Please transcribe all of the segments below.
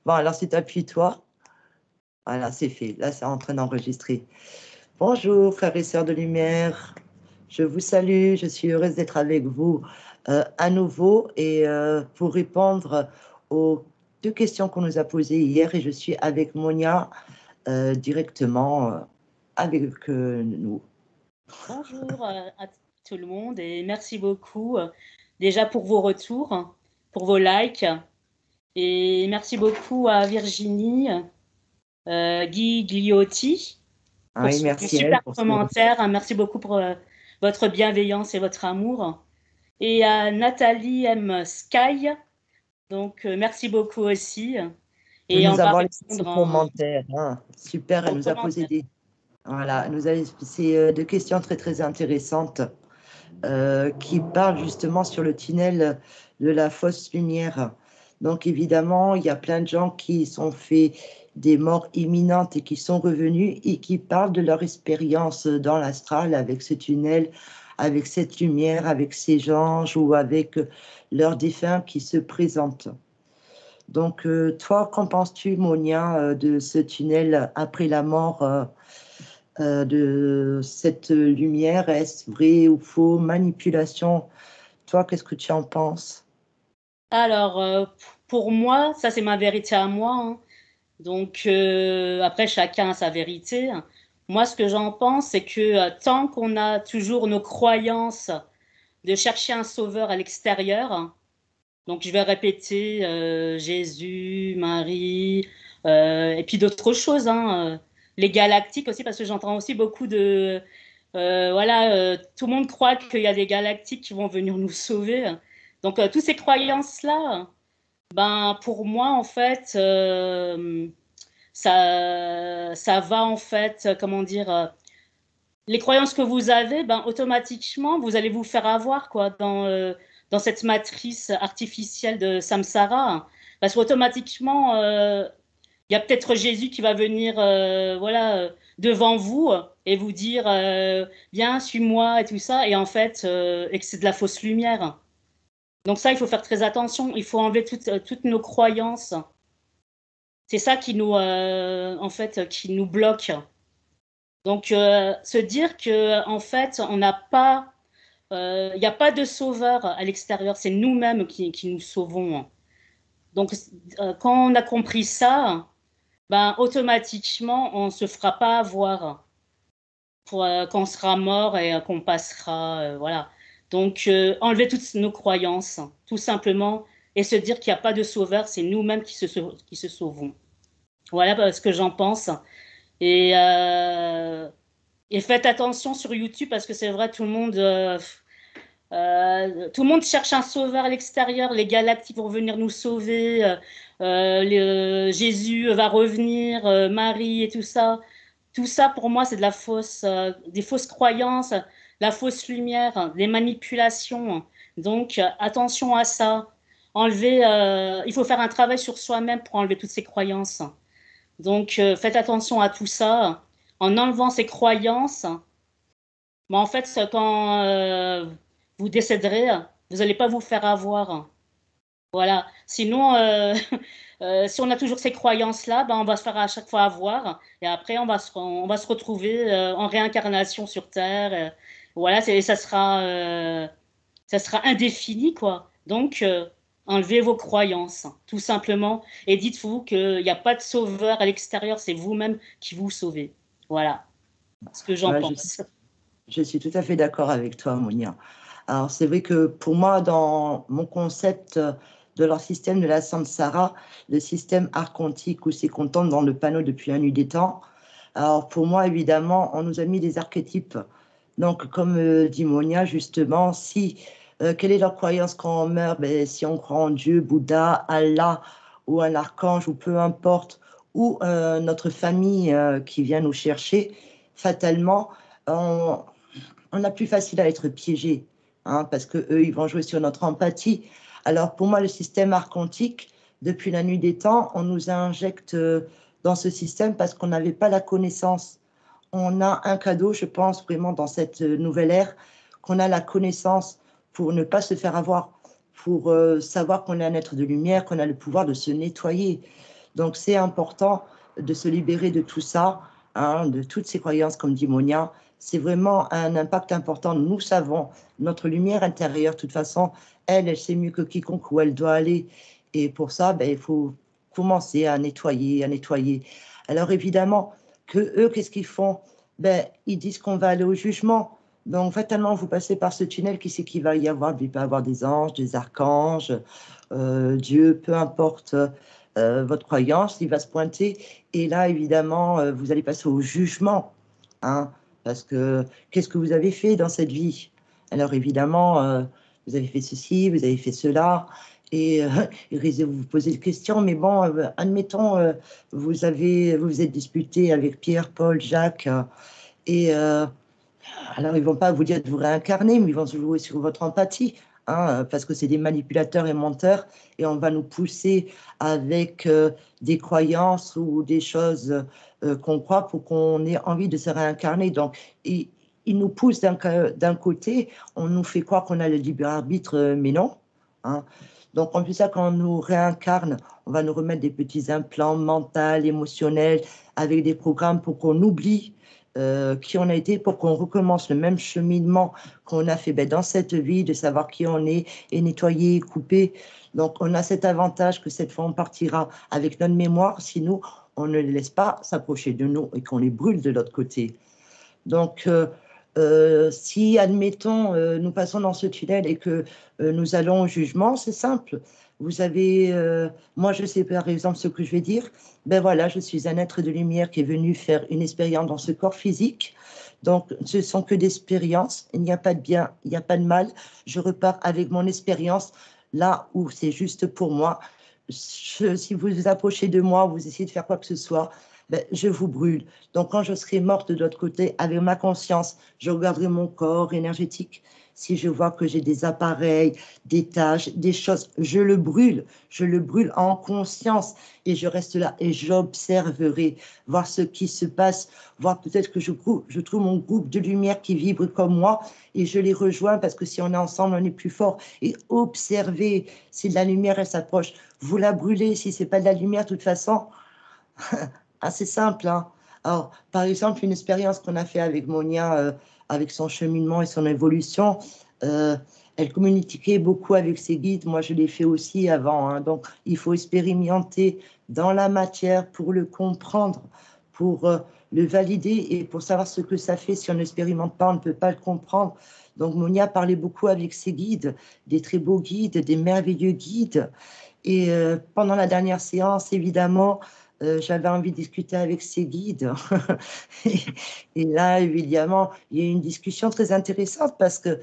Bon, alors si tu appuies toi, voilà, c'est fait. Là, c'est en train d'enregistrer. Bonjour, frères et sœurs de lumière. Je vous salue. Je suis heureuse d'être avec vous à nouveau et pour répondre aux deux questions qu'on nous a posées hier. Et je suis avec Monia directement avec nous. Bonjour à tout le monde et merci beaucoup déjà pour vos retours, pour vos likes et merci beaucoup à Virginie Guy Gliotti Ah pour oui, son merci elle super pour ce. commentaire. Merci beaucoup pour votre bienveillance et votre amour. Et à Nathalie M. Sky, donc merci beaucoup aussi. De Et on nous va avoir laissé ce répondre commentaire. Hein. Super, elle aux nous a posé commentaires. des. Voilà, elle nous a c'est deux questions très très intéressantes qui parlent justement sur le tunnel de la fausse lumière. Donc évidemment, il y a plein de gens qui sont fait des morts imminentes et qui sont revenus et qui parlent de leur expérience dans l'astral avec ce tunnel, avec cette lumière, avec ces anges ou avec leurs défunts qui se présentent. Donc, toi, qu'en penses-tu, Monia, de ce tunnel après la mort, de cette lumière? Est-ce vrai ou faux? Manipulation? Toi, qu'est-ce que tu en penses? Alors, pour moi, ça c'est ma vérité à moi, hein. Donc, après, chacun a sa vérité. Moi, ce que j'en pense, c'est que tant qu'on a toujours nos croyances de chercher un sauveur à l'extérieur, donc je vais répéter Jésus, Marie, et puis d'autres choses, hein, les galactiques aussi, parce que j'entends aussi beaucoup de... voilà, tout le monde croit qu'il y a des galactiques qui vont venir nous sauver. Donc, toutes ces croyances-là, ben, pour moi, en fait, ça va en fait, comment dire, les croyances que vous avez, ben, automatiquement, vous allez vous faire avoir quoi, dans cette matrice artificielle de samsara. Parce qu'automatiquement, il y a peut-être Jésus qui va venir voilà, devant vous et vous dire viens, suis-moi et tout ça, et en fait, et que c'est de la fausse lumière. Donc ça, il faut faire très attention, il faut enlever toutes nos croyances. C'est ça qui nous, en fait, qui nous bloque. Donc, se dire que en fait, on n'a pas, il n'y a pas de sauveur à l'extérieur, c'est nous-mêmes qui nous sauvons. Donc, quand on a compris ça, ben, automatiquement, on ne se fera pas avoir pour, quand on sera mort et qu'on passera, voilà. Donc, enlever toutes nos croyances, tout simplement, et se dire qu'il n'y a pas de sauveur, c'est nous-mêmes qui se sauvons. Voilà ce que j'en pense. Et, euh, et faites attention sur YouTube parce que c'est vrai, tout le monde cherche un sauveur à l'extérieur. Les galactiques vont venir nous sauver. Jésus va revenir, Marie et tout ça. Tout ça, pour moi, c'est de la fausse, des fausses croyances, la fausse lumière, des manipulations. Donc, attention à ça. Il faut faire un travail sur soi-même pour enlever toutes ces croyances. Donc, faites attention à tout ça. En enlevant ces croyances, mais en fait, quand vous décéderez, vous n'allez pas vous faire avoir. Voilà. Sinon, si on a toujours ces croyances-là, ben, on va se faire à chaque fois avoir. Et après, on va se retrouver en réincarnation sur Terre. Voilà, ça sera indéfini, quoi. Donc, enlevez vos croyances, tout simplement. Et dites-vous qu'il n'y a pas de sauveur à l'extérieur, c'est vous-même qui vous sauvez. Voilà ce que j'en Ouais, pense. je suis tout à fait d'accord avec toi, Monia. Alors, c'est vrai que pour moi, dans mon concept de leur système de la Samsara, le système archontique où c'est qu'on tombe dans le panneau depuis la nuit des temps, alors pour moi, évidemment, on nous a mis des archétypes. Donc, comme dit Monia, justement, si quelle est leur croyance quand on meurt? Ben, si on croit en Dieu, Bouddha, Allah ou un archange ou peu importe, ou notre famille qui vient nous chercher, fatalement, on, on a plus facile à être piégé, hein, parce que eux, ils vont jouer sur notre empathie. Alors pour moi, le système archontique, depuis la nuit des temps, on nous injecte dans ce système parce qu'on n'avait pas la connaissance. On a un cadeau, je pense, vraiment dans cette nouvelle ère, qu'on a la connaissance pour ne pas se faire avoir, pour savoir qu'on est un être de lumière, qu'on a le pouvoir de se nettoyer. Donc, c'est important de se libérer de tout ça, hein, de toutes ces croyances, comme dit Monia. C'est vraiment un impact important. Nous savons, notre lumière intérieure, de toute façon, elle sait mieux que quiconque où elle doit aller. Et pour ça, ben, il faut commencer à nettoyer, à nettoyer. Alors, évidemment, que eux, qu'est-ce qu'ils font? Ben, ils disent qu'on va aller au jugement. Donc, fatalement, vous passez par ce tunnel, qui c'est qu'il va y avoir? Il peut y avoir des anges, des archanges, Dieu, peu importe votre croyance, il va se pointer. Et là, évidemment, vous allez passer au jugement. Hein, parce que qu'est-ce que vous avez fait dans cette vie? Alors, évidemment, vous avez fait ceci, vous avez fait cela. Et il risque de vous poser des questions, mais bon, admettons, vous vous êtes disputé avec Pierre, Paul, Jacques, et alors, ils ne vont pas vous dire de vous réincarner, mais ils vont jouer sur votre empathie, hein, parce que c'est des manipulateurs et menteurs, et on va nous pousser avec des croyances ou des choses qu'on croit pour qu'on ait envie de se réincarner. Donc, ils nous poussent d'un côté, on nous fait croire qu'on a le libre arbitre, mais non. Hein. Donc, en plus, ça, quand on nous réincarne, on va nous remettre des petits implants mentaux, émotionnels, avec des programmes pour qu'on oublie qui on a été, pour qu'on recommence le même cheminement qu'on a fait dans cette vie, de savoir qui on est, et nettoyer, couper. Donc, on a cet avantage que cette fois, on partira avec notre mémoire, sinon, on ne les laisse pas s'approcher de nous et qu'on les brûle de l'autre côté. Donc, si, admettons, nous passons dans ce tunnel et que nous allons au jugement, c'est simple. Vous avez, moi, je sais par exemple ce que je vais dire. Ben voilà, je suis un être de lumière qui est venu faire une expérience dans ce corps physique. Donc, ce sont que des expériences. Il n'y a pas de bien, il n'y a pas de mal. Je repars avec mon expérience là où c'est juste pour moi. Si vous vous approchez de moi, vous essayez de faire quoi que ce soit, ben, je vous brûle. Donc, quand je serai morte de l'autre côté, avec ma conscience, je regarderai mon corps énergétique. Si je vois que j'ai des appareils, des tâches, des choses, je le brûle. Je le brûle en conscience et je reste là et j'observerai, voir ce qui se passe, voir peut-être que je trouve mon groupe de lumière qui vibre comme moi et je les rejoins parce que si on est ensemble, on est plus fort. Et observer, si de la lumière, elle s'approche, vous la brûlez. Si c'est pas de la lumière, de toute façon, assez simple. Hein. Alors, par exemple, une expérience qu'on a fait avec Monia, avec son cheminement et son évolution, euh, elle communiquait beaucoup avec ses guides. Moi, je l'ai fait aussi avant. Hein. Donc, il faut expérimenter dans la matière pour le comprendre, pour le valider et pour savoir ce que ça fait. Si on n'expérimente pas, on ne peut pas le comprendre. Donc, Monia parlait beaucoup avec ses guides, des très beaux guides, des merveilleux guides. Et pendant la dernière séance, évidemment, j'avais envie de discuter avec ses guides. et, et là, évidemment, il y a eu une discussion très intéressante parce que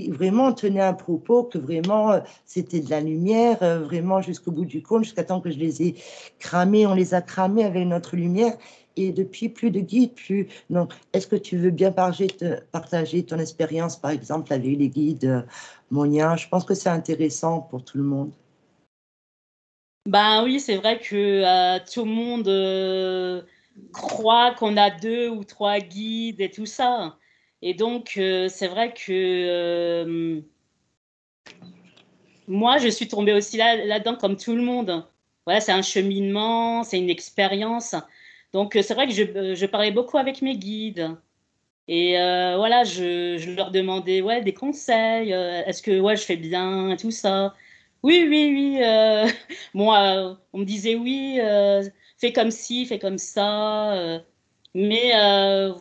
vraiment, on tenait un propos que vraiment, c'était de la lumière, vraiment jusqu'au bout du compte, jusqu'à temps que je les ai cramés. On les a cramés avec notre lumière. Et depuis, plus de guides, plus. Donc, est-ce que tu veux bien partager ton expérience, par exemple, avec les guides Monia? Je pense que c'est intéressant pour tout le monde. Ben oui, c'est vrai que tout le monde croit qu'on a 2 ou 3 guides et tout ça. Et donc, c'est vrai que moi, je suis tombée aussi là-dedans comme tout le monde. Voilà, c'est un cheminement, c'est une expérience. Donc, c'est vrai que je parlais beaucoup avec mes guides. Et voilà, je leur demandais ouais, des conseils. Est-ce que ouais, je fais bien et tout ça? Oui, oui, oui. Bon, on me disait oui, fais comme ci, fais comme ça. Mais, euh,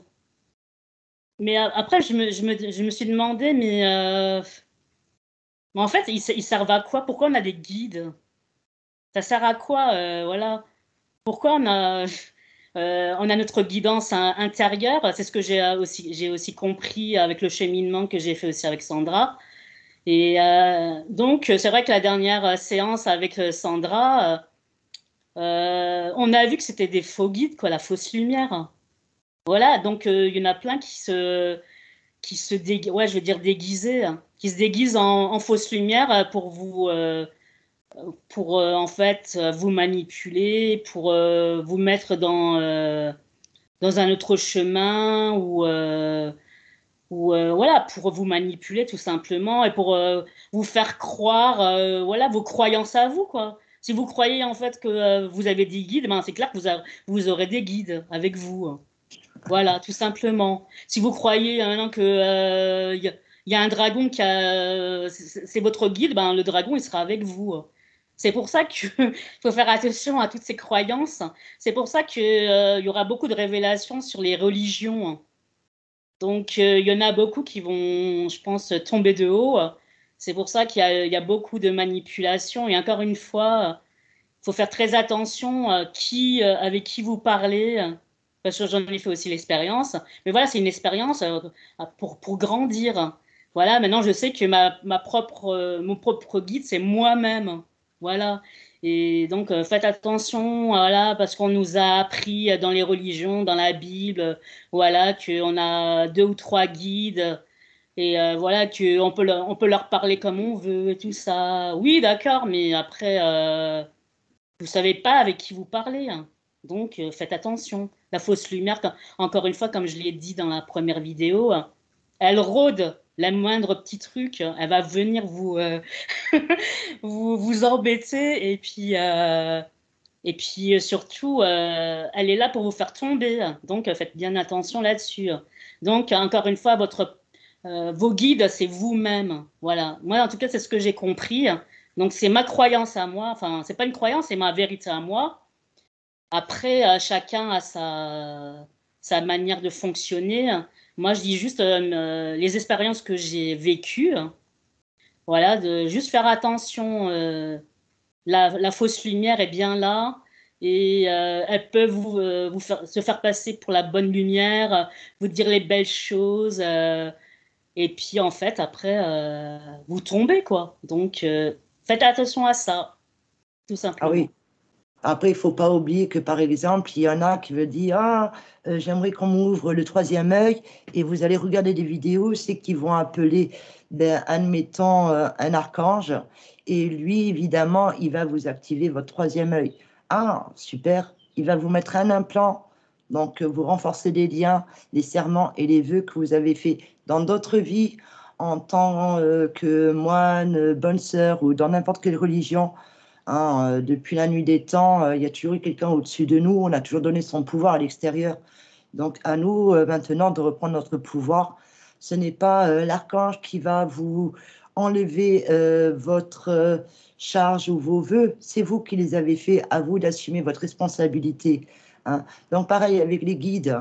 mais après, je me suis demandé, mais en fait, ils servent à quoi? Pourquoi on a des guides? Ça sert à quoi? Voilà. Pourquoi on a notre guidance intérieure? C'est ce que j'ai aussi compris avec le cheminement que j'ai fait aussi avec Sandra. Et donc, c'est vrai que la dernière séance avec Sandra, on a vu que c'était des faux guides, quoi, la fausse lumière. Voilà, donc il y en a plein ouais, je veux dire déguisés, hein, qui se déguisent en fausse lumière pour en fait vous manipuler, pour vous mettre dans un autre chemin ou voilà, pour vous manipuler tout simplement et pour vous faire croire voilà, vos croyances à vous, quoi. Si vous croyez en fait que vous avez des guides, ben, c'est clair que vous aurez des guides avec vous. Voilà, tout simplement. Si vous croyez maintenant que y a un dragon c'est votre guide, ben, le dragon il sera avec vous. C'est pour ça qu'il faut faire attention à toutes ces croyances. C'est pour ça qu'il y aura beaucoup de révélations sur les religions. Donc, il y en a beaucoup qui vont, je pense, tomber de haut. C'est pour ça il y a beaucoup de manipulations. Et encore une fois, il faut faire très attention avec qui vous parlez. Parce que j'en ai fait aussi l'expérience. Mais voilà, c'est une expérience pour grandir. Voilà, maintenant je sais que mon propre guide, c'est moi-même. Voilà. Et donc, faites attention, voilà, parce qu'on nous a appris dans les religions, dans la Bible, voilà, qu'on a 2 ou 3 guides et voilà, on peut leur parler comme on veut et tout ça. Oui, d'accord, mais après, vous savez pas avec qui vous parlez, hein. Donc, faites attention. La fausse lumière, encore une fois, comme je l'ai dit dans la première vidéo, elle rôde la moindre petit truc, elle va venir vous embêter et puis surtout, elle est là pour vous faire tomber. Donc, faites bien attention là-dessus. Donc, encore une fois, vos guides, c'est vous-même. Voilà. Moi, en tout cas, c'est ce que j'ai compris. Donc, c'est ma croyance à moi. Enfin, c'est pas une croyance, c'est ma vérité à moi. Après, chacun a sa manière de fonctionner. Moi, je dis juste les expériences que j'ai vécues. Voilà, de juste faire attention. La fausse lumière est bien là et elle peut se faire passer pour la bonne lumière, vous dire les belles choses. Et puis, en fait, après, vous tombez, quoi. Donc, faites attention à ça, tout Ah simplement. oui. Après, il ne faut pas oublier que, par exemple, il y en a qui veulent dire, ah, j'aimerais qu'on m'ouvre le troisième œil, et vous allez regarder des vidéos, c'est qu'ils vont appeler, ben, admettons, un archange, et lui, évidemment, il va vous activer votre troisième œil. Ah, super, il va vous mettre un implant, donc vous renforcez les liens, les serments et les vœux que vous avez faits dans d'autres vies, en tant que moine, bonne sœur, ou dans n'importe quelle religion. Hein, depuis la nuit des temps, il y a toujours eu quelqu'un au-dessus de nous. On a toujours donné son pouvoir à l'extérieur. Donc, à nous maintenant de reprendre notre pouvoir. Ce n'est pas l'archange qui va vous enlever votre charge ou vos vœux. C'est vous qui les avez faits. À vous d'assumer votre responsabilité. Hein. Donc, pareil avec les guides.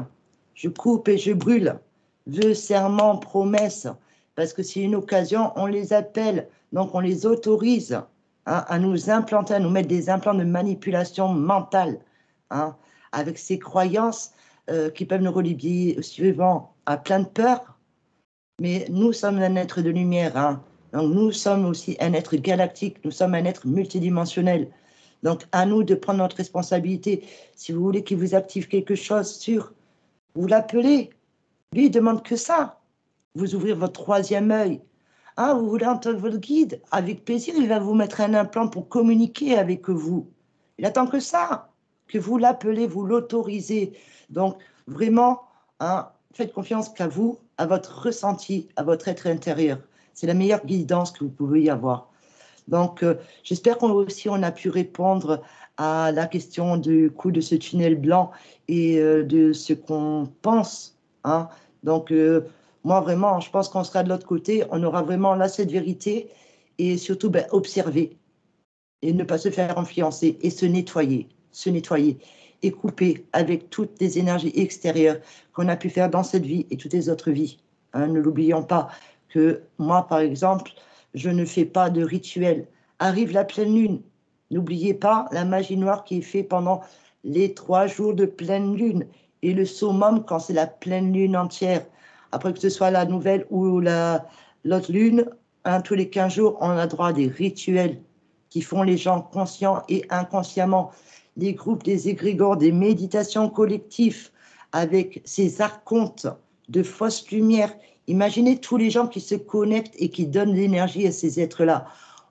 Je coupe et je brûle. Vœux, serments, promesses. Parce que c'est une occasion, on les appelle. Donc, on les autorise, hein, à nous implanter, à nous mettre des implants de manipulation mentale, hein, avec ces croyances qui peuvent nous relier suivant à plein de peurs. Mais nous sommes un être de lumière, hein. Donc nous sommes aussi un être galactique, nous sommes un être multidimensionnel. Donc à nous de prendre notre responsabilité. Si vous voulez qu'il vous active quelque chose sur, vous l'appelez. Lui, il demande que ça. Vous ouvrez votre troisième œil. Ah, vous voulez entendre votre guide? Avec plaisir, il va vous mettre un implant pour communiquer avec vous. Il attend que ça, que vous l'appelez, vous l'autorisez. Donc, vraiment, hein, faites confiance qu'à vous, à votre ressenti, à votre être intérieur. C'est la meilleure guidance que vous pouvez y avoir. Donc, j'espère qu'on aussi on a pu répondre à la question du coup de ce tunnel blanc et de ce qu'on pense. Hein. Donc, moi, vraiment, je pense qu'on sera de l'autre côté. On aura vraiment là cette vérité et surtout ben, observer et ne pas se faire influencer et se nettoyer et couper avec toutes les énergies extérieures qu'on a pu faire dans cette vie et toutes les autres vies. Hein, ne l'oublions pas que moi, par exemple, je ne fais pas de rituel. Arrive la pleine lune. N'oubliez pas la magie noire qui est faite pendant les 3 jours de pleine lune et le summum quand c'est la pleine lune entière. Après que ce soit la nouvelle ou l'autre lune, hein, tous les 15 jours, on a droit à des rituels qui font les gens conscients et inconsciemment. Les groupes, des égrégores, des méditations collectives avec ces archontes de fausses lumières. Imaginez tous les gens qui se connectent et qui donnent l'énergie à ces êtres-là.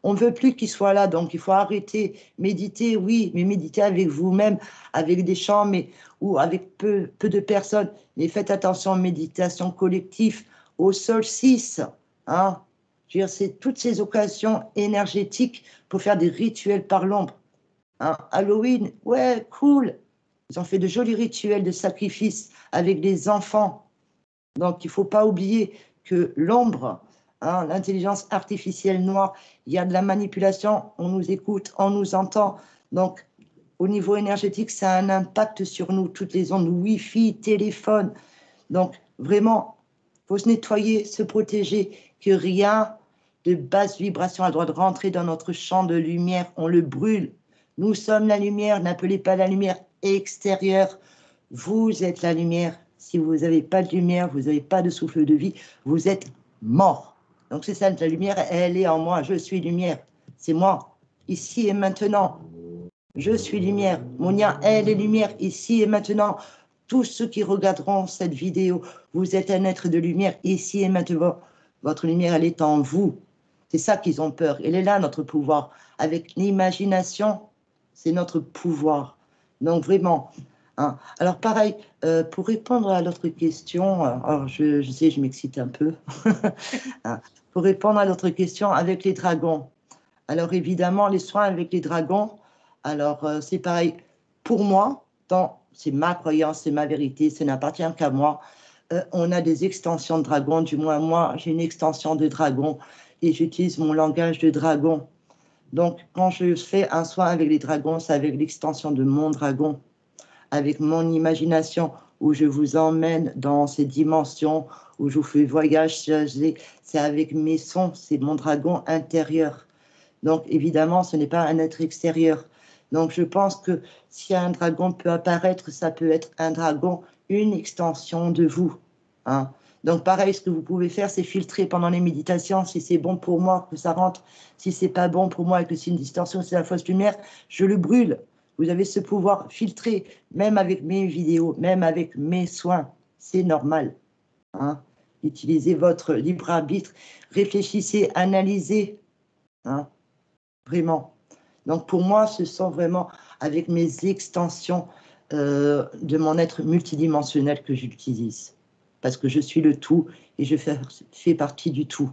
On ne veut plus qu'ils soient là, donc il faut arrêter. Méditer, oui, mais méditer avec vous-même, avec des chants, mais, ou avec peu de personnes. Mais faites attention, méditation collective, au solstice. Hein. Je veux dire, c'est toutes ces occasions énergétiques pour faire des rituels par l'ombre. Hein. Halloween, ouais, cool. Ils ont fait de jolis rituels de sacrifice avec les enfants. Donc, il ne faut pas oublier que l'ombre, hein, l'intelligence artificielle noire, il y a de la manipulation, on nous écoute, on nous entend. Donc, au niveau énergétique, ça a un impact sur nous, toutes les ondes Wi-Fi, téléphone. Donc, vraiment, il faut se nettoyer, se protéger, que rien de basse vibration a le droit de rentrer dans notre champ de lumière. On le brûle. Nous sommes la lumière, n'appelez pas la lumière extérieure. Vous êtes la lumière. Si vous n'avez pas de lumière, vous n'avez pas de souffle de vie, vous êtes mort. Donc c'est ça, la lumière, elle est en moi. Je suis lumière. C'est moi, ici et maintenant. Je suis lumière. Monia, elle est lumière, ici et maintenant. Tous ceux qui regarderont cette vidéo, vous êtes un être de lumière, ici et maintenant. Votre lumière, elle est en vous. C'est ça qu'ils ont peur. Elle est là, notre pouvoir. Avec l'imagination, c'est notre pouvoir. Donc vraiment. Hein. Alors pareil, pour répondre à l'autre question, alors je sais, je m'excite un peu. Hein. Pour répondre à l'autre question, avec les dragons. Alors évidemment, les soins avec les dragons, alors c'est pareil. Pour moi, c'est ma croyance, c'est ma vérité, ça n'appartient qu'à moi. On a des extensions de dragon, du moins moi, j'ai une extension de dragon et j'utilise mon langage de dragon. Donc, quand je fais un soin avec les dragons, c'est avec l'extension de mon dragon, avec mon imagination, où je vous emmène dans ces dimensions, où je vous fais voyager, c'est avec mes sons, c'est mon dragon intérieur. Donc, évidemment, ce n'est pas un être extérieur. Donc, je pense que si un dragon peut apparaître, ça peut être un dragon, une extension de vous. Hein. Donc, pareil, ce que vous pouvez faire, c'est filtrer pendant les méditations. Si c'est bon pour moi, que ça rentre. Si c'est pas bon pour moi et que c'est une distorsion, c'est la fausse lumière, je le brûle. Vous avez ce pouvoir filtrer, même avec mes vidéos, même avec mes soins. C'est normal. Hein. Utilisez votre libre arbitre. Réfléchissez, analysez. Hein. Vraiment. Donc pour moi, ce sont vraiment avec mes extensions de mon être multidimensionnel que j'utilise. Parce que je suis le tout et je fais partie du tout.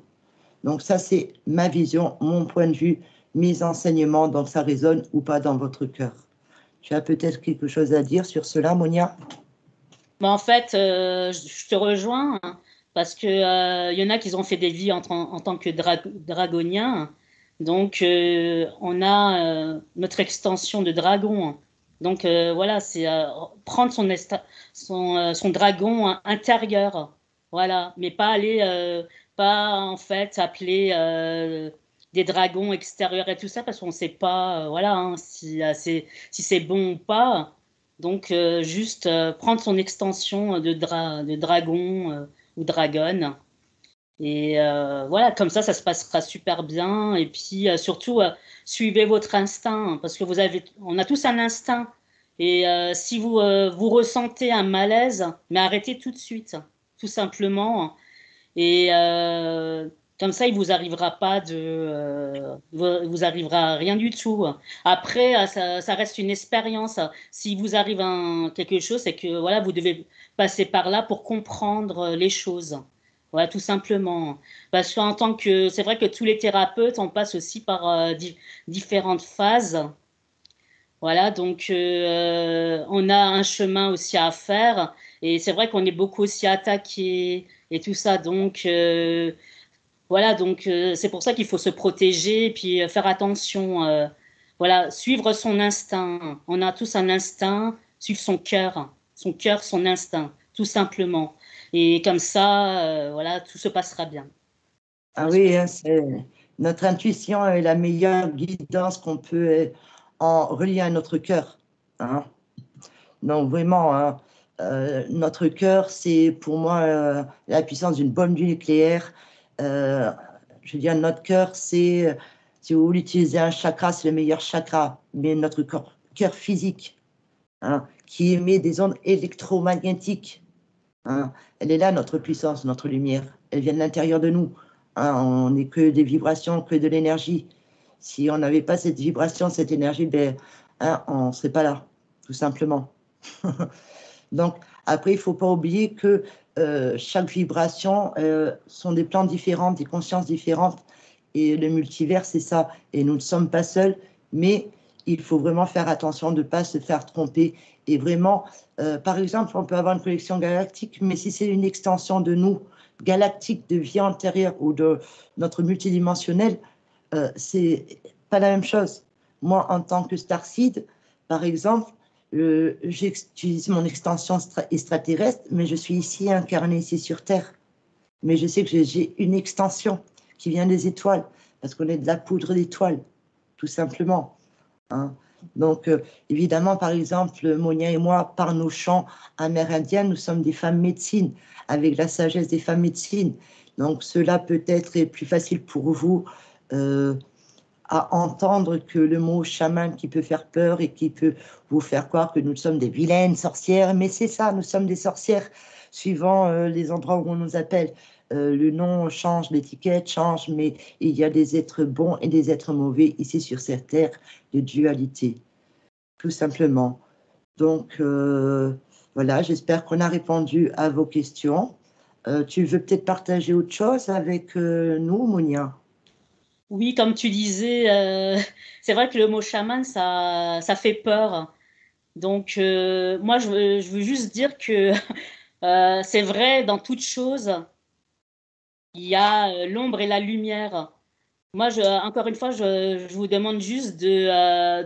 Donc ça, c'est ma vision, mon point de vue, mes enseignements, donc ça résonne ou pas dans votre cœur. Tu as peut-être quelque chose à dire sur cela, Monia? En fait, je te rejoins hein, parce que y en a qui ont fait des vies en tant que dragoniens. Donc, on a notre extension de dragon. Donc, voilà, c'est prendre son dragon intérieur. Voilà, mais pas aller, pas en fait appeler des dragons extérieurs et tout ça parce qu'on ne sait pas, voilà, hein, si c'est bon ou pas. Donc, juste prendre son extension de dragon ou dragonne. Et voilà, comme ça se passera super bien. Et puis, surtout, suivez votre instinct, parce que on a tous un instinct. Et si vous ressentez un malaise, mais arrêtez tout de suite, tout simplement. Et comme ça, il vous arrivera pas vous arrivera rien du tout. Après, ça reste une expérience. Si vous arrive quelque chose, c'est que voilà, vous devez passer par là pour comprendre les choses. Voilà, tout simplement. Parce qu'en tant que, c'est vrai que tous les thérapeutes, on passe aussi par différentes phases. Voilà, donc on a un chemin aussi à faire. Et c'est vrai qu'on est beaucoup aussi attaqué et tout ça. Donc, voilà, donc c'est pour ça qu'il faut se protéger et puis faire attention. Voilà, suivre son instinct. On a tous un instinct, suivre son cœur, son instinct, tout simplement. Et comme ça, voilà, tout se passera bien. Ah oui, hein, notre intuition est la meilleure guidance qu'on peut en relier à notre cœur. Hein. Donc vraiment, hein, notre cœur, c'est pour moi la puissance d'une bombe nucléaire. Je veux dire, notre cœur, c'est, si vous voulez utiliser un chakra, c'est le meilleur chakra, mais notre cœur physique, hein, qui émet des ondes électromagnétiques. Hein, elle est là, notre puissance, notre lumière. Elle vient de l'intérieur de nous. Hein, on n'est que des vibrations, que de l'énergie. Si on n'avait pas cette vibration, cette énergie, ben, hein, on ne serait pas là, tout simplement. Donc, après, il ne faut pas oublier que chaque vibration sont des plans différents, des consciences différentes. Et le multivers, c'est ça. Et nous ne sommes pas seuls, mais il faut vraiment faire attention de ne pas se faire tromper. Et vraiment, par exemple, on peut avoir une connexion galactique, mais si c'est une extension de nous, galactique, de vie antérieure ou de notre multidimensionnel, c'est pas la même chose. Moi, en tant que starseed, par exemple, j'utilise mon extension extraterrestre, mais je suis ici incarnée ici sur Terre. Mais je sais que j'ai une extension qui vient des étoiles, parce qu'on est de la poudre d'étoiles, tout simplement. Hein. Donc, évidemment, par exemple, Monia et moi, par nos chants amérindiens, nous sommes des femmes médecines, avec la sagesse des femmes médecines. Donc, cela peut-être est plus facile pour vous à entendre que le mot chaman qui peut faire peur et qui peut vous faire croire que nous sommes des vilaines sorcières. Mais c'est ça, nous sommes des sorcières, suivant les endroits où on nous appelle. Le nom change, l'étiquette change, mais il y a des êtres bons et des êtres mauvais ici sur cette terre de dualité, tout simplement. Donc, voilà, j'espère qu'on a répondu à vos questions. Tu veux peut-être partager autre chose avec nous, Monia? Oui, comme tu disais, c'est vrai que le mot chaman, ça fait peur. Donc, moi, je veux juste dire que c'est vrai, dans toute chose, il y a l'ombre et la lumière. Moi, encore une fois, je vous demande juste de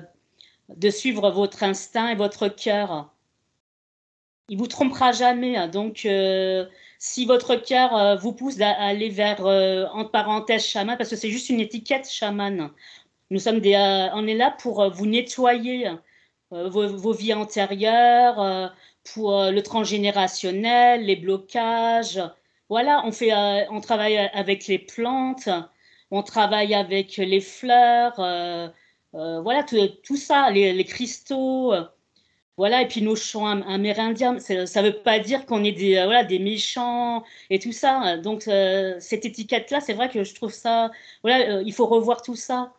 suivre votre instinct et votre cœur. Il vous trompera jamais, hein. Donc, si votre cœur vous pousse à aller vers, entre parenthèses, chaman, parce que c'est juste une étiquette chaman. On est là pour vous nettoyer vos vies antérieures, pour le transgénérationnel, les blocages. Voilà, on travaille avec les plantes, on travaille avec les fleurs, voilà, tout ça, les cristaux. Voilà, et puis nos chants amérindiens, ça ne veut pas dire qu'on est voilà, des méchants et tout ça. Donc, cette étiquette-là, c'est vrai que je trouve ça. Voilà, il faut revoir tout ça.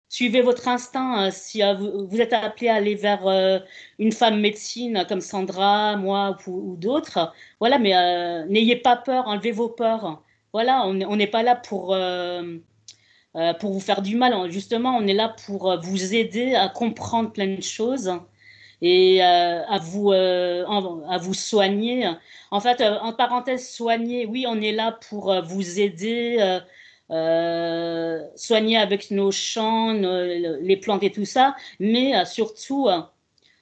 Suivez votre instinct. Si vous êtes appelé à aller vers une femme médecine comme Sandra, moi ou d'autres, voilà, mais n'ayez pas peur, enlevez vos peurs. Voilà, on n'est pas là pour vous faire du mal. Justement, on est là pour vous aider à comprendre plein de choses et à vous soigner. En fait, en parenthèse, soigner, oui, on est là pour vous aider, soigner avec nos chants, les plantes et tout ça, mais surtout,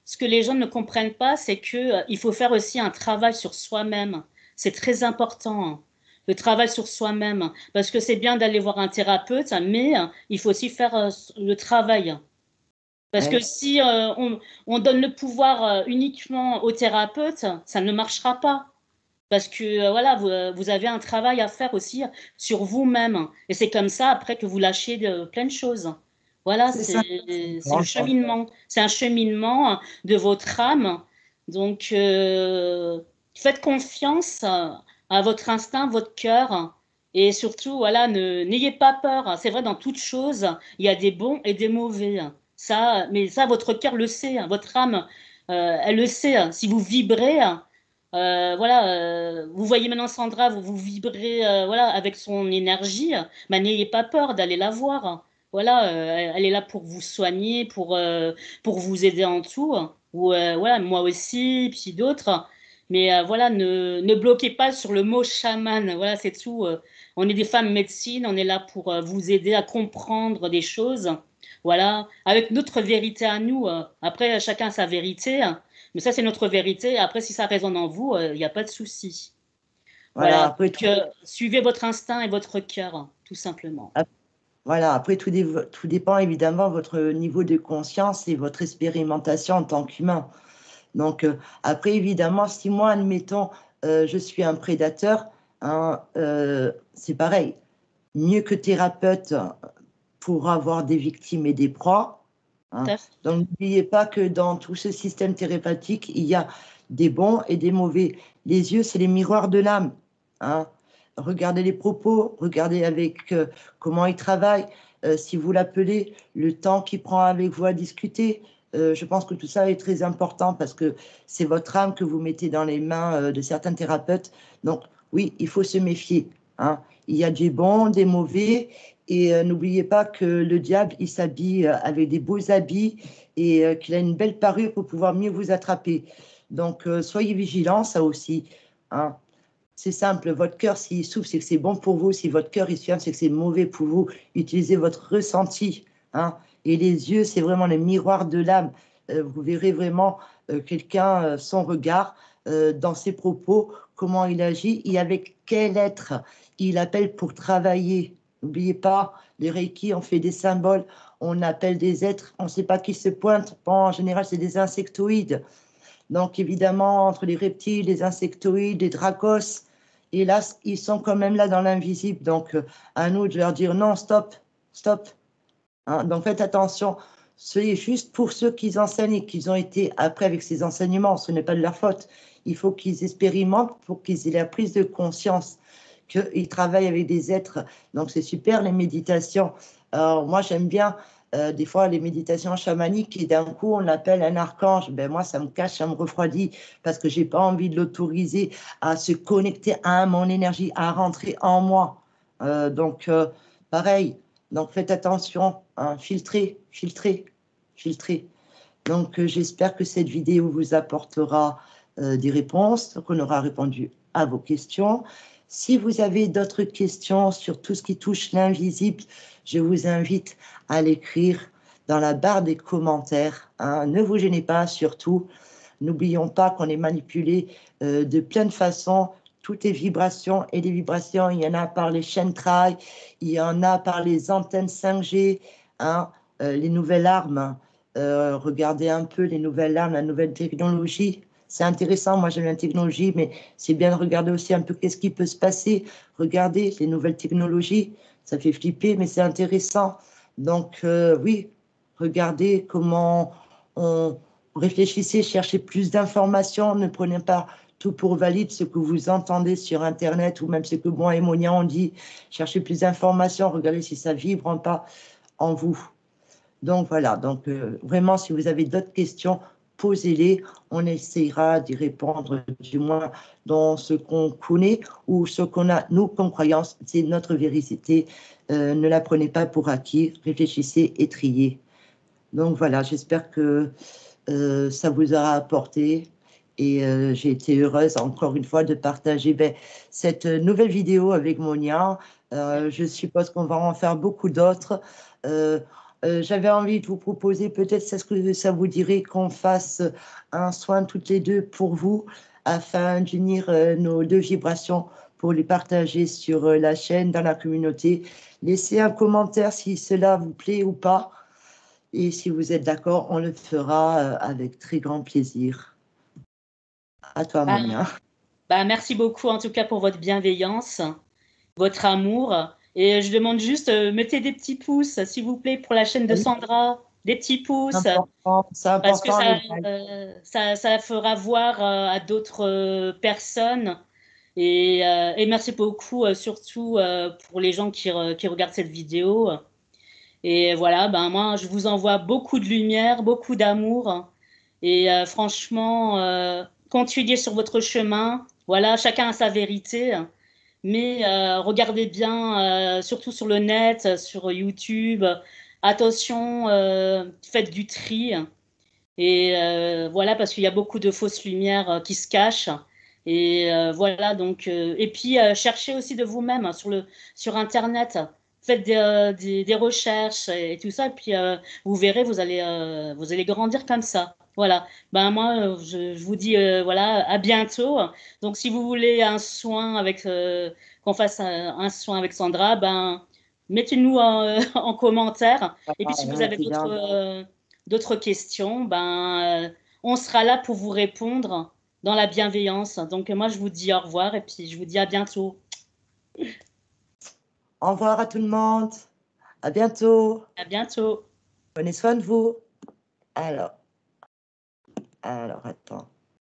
ce que les gens ne comprennent pas, c'est que il faut faire aussi un travail sur soi-même. C'est très important, hein, le travail sur soi-même, parce que c'est bien d'aller voir un thérapeute, mais il faut aussi faire le travail. Parce que Ouais. si on donne le pouvoir uniquement au thérapeute, ça ne marchera pas. Parce que voilà, vous avez un travail à faire aussi sur vous-même. Et c'est comme ça après que vous lâchez plein de choses. Voilà, C'est ça. c'est le cheminement. C'est un cheminement de votre âme. Donc, faites confiance à votre instinct, votre cœur. Et surtout, voilà, n'ayez pas peur. C'est vrai, dans toute chose, il y a des bons et des mauvais. Ça, mais ça, votre cœur le sait, hein, votre âme, elle le sait, hein. Si vous vibrez, voilà, vous voyez maintenant Sandra, vous vibrez voilà, avec son énergie, bah, n'ayez pas peur d'aller la voir. Voilà, elle est là pour vous soigner, pour vous aider en tout. Ou voilà, moi aussi, puis d'autres. Mais voilà, ne bloquez pas sur le mot chaman. Voilà, c'est tout. On est des femmes médecines, on est là pour vous aider à comprendre des choses. Voilà, avec notre vérité à nous. Après, chacun sa vérité. Mais ça, c'est notre vérité. Après, si ça résonne en vous, il n'y a pas de souci. Voilà, Voilà. après Donc, suivez votre instinct et votre cœur, tout simplement. Voilà, après, tout dépend évidemment de votre niveau de conscience et votre expérimentation en tant qu'humain. Donc, après, évidemment, si moi, admettons, je suis un prédateur, hein, c'est pareil. Mieux que thérapeute pour avoir des victimes et des proies. Hein. Donc, n'oubliez pas que dans tout ce système thérapeutique, il y a des bons et des mauvais. Les yeux, c'est les miroirs de l'âme. Hein. Regardez les propos, regardez avec comment il travaille, si vous l'appelez, le temps qu'il prend avec vous à discuter. Je pense que tout ça est très important parce que c'est votre âme que vous mettez dans les mains de certains thérapeutes. Donc, oui, il faut se méfier. Hein. Il y a des bons, des mauvais, et n'oubliez pas que le diable, il s'habille avec des beaux habits et qu'il a une belle parure pour pouvoir mieux vous attraper. Donc, soyez vigilants, ça aussi. Hein. C'est simple, votre cœur, s'il souffle, c'est que c'est bon pour vous. Si votre cœur est ferme, c'est que c'est mauvais pour vous. Utilisez votre ressenti. Hein. Et les yeux, c'est vraiment les miroirs de l'âme. Vous verrez vraiment quelqu'un, son regard, dans ses propos, comment il agit et avec quel être il appelle pour travailler. N'oubliez pas, les Reiki, on fait des symboles, on appelle des êtres, on ne sait pas qui se pointe. Bon, en général, c'est des insectoïdes. Donc, évidemment, entre les reptiles, les insectoïdes, les dracos, hélas, ils sont quand même là dans l'invisible. Donc, à nous de leur dire non, stop, stop. Hein, donc, faites attention. C'est juste pour ceux qui enseignent et qui ont été après avec ces enseignements. Ce n'est pas de leur faute. Il faut qu'ils expérimentent pour qu'ils aient la prise de conscience qu'ils travaillent avec des êtres. Donc, c'est super les méditations. Alors, moi, j'aime bien des fois les méditations chamaniques et d'un coup, on appelle un archange. Ben, moi, ça me cache, ça me refroidit parce que j'ai pas envie de l'autoriser à se connecter à mon énergie, à rentrer en moi. Donc, pareil. Donc, faites attention, hein, filtrez, filtrez, filtrez. Donc, j'espère que cette vidéo vous apportera des réponses, qu'on aura répondu à vos questions. Si vous avez d'autres questions sur tout ce qui touche l'invisible, je vous invite à l'écrire dans la barre des commentaires. Hein. Ne vous gênez pas, surtout. N'oublions pas qu'on est manipulé de plein de façons. Tout est vibration et les vibrations, il y en a par les chaînes trailles, il y en a par les antennes 5G, hein, les nouvelles armes. Regardez un peu les nouvelles armes, la nouvelle technologie. C'est intéressant, moi j'aime la technologie, mais c'est bien de regarder aussi un peu qu'est-ce qui peut se passer. Regardez les nouvelles technologies, ça fait flipper, mais c'est intéressant. Donc oui, regardez comment on réfléchissez, cherchez plus d'informations, ne prenez pas tout pour valide ce que vous entendez sur Internet ou même ce que moi et Monia ont dit. Cherchez plus d'informations, regardez si ça vibre pas en vous. Donc voilà, donc vraiment, si vous avez d'autres questions, posez-les. On essayera d'y répondre, du moins dans ce qu'on connaît ou ce qu'on a, nous, comme croyance. C'est notre vérité. Ne la prenez pas pour acquis. Réfléchissez et triez. Donc voilà, j'espère que ça vous aura apporté. Et j'ai été heureuse, encore une fois, de partager cette nouvelle vidéo avec Monia. Je suppose qu'on va en faire beaucoup d'autres. J'avais envie de vous proposer, peut-être, c'est ce que ça vous dirait qu'on fasse un soin toutes les deux pour vous, afin d'unir nos deux vibrations pour les partager sur la chaîne, dans la communauté. Laissez un commentaire si cela vous plaît ou pas. Et si vous êtes d'accord, on le fera avec très grand plaisir. À toi, Monia. Merci beaucoup en tout cas pour votre bienveillance, votre amour. Et je demande juste, mettez des petits pouces, s'il vous plaît, pour la chaîne de Sandra. Des petits pouces. C'est important, parce que ça fera voir à d'autres personnes. Et merci beaucoup, surtout pour les gens qui regardent cette vidéo. Et voilà, moi, je vous envoie beaucoup de lumière, beaucoup d'amour. Et franchement, continuez sur votre chemin. Voilà, chacun a sa vérité. Mais regardez bien, surtout sur le net, sur YouTube. Attention, faites du tri. Et voilà, parce qu'il y a beaucoup de fausses lumières qui se cachent. Et voilà, donc. Et puis, cherchez aussi de vous-même sur Internet. Faites des recherches et tout ça. Et puis, vous verrez, vous allez grandir comme ça. Voilà. Moi, je vous dis, voilà, à bientôt. Donc, si vous voulez un soin qu'on fasse un soin avec Sandra, mettez-nous en commentaire. Et puis, si vous avez d'autres questions, on sera là pour vous répondre dans la bienveillance. Donc, moi, je vous dis au revoir et puis je vous dis à bientôt. Au revoir à tout le monde. À bientôt. À bientôt. Prenez soin de vous. Alors, attends.